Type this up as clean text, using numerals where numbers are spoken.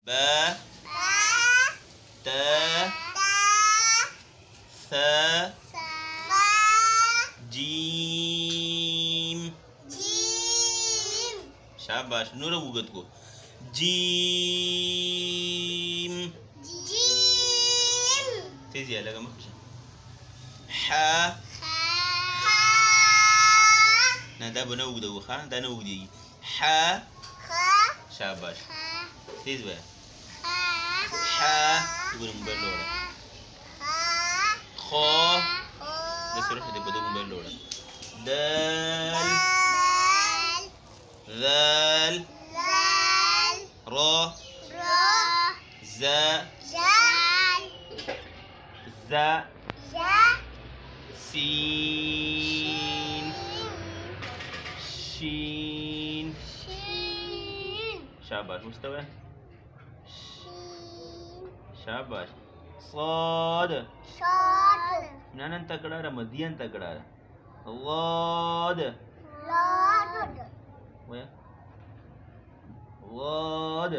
با تا ثا جيم شاباش نور وګت کو جيم تیزی لګه مخشه ح نه دا به نه وګدو ښه دا نه وګدېږي ح شاباش تیز وایه ح تګورې موبایل لوړه خو داسې روښه دی په دغه موبایل لوړه دال ذال را زا زا سين شين شاباش مستوى شاباش صاد نانا تقرار مدين تقرار ضاد ويا ضاد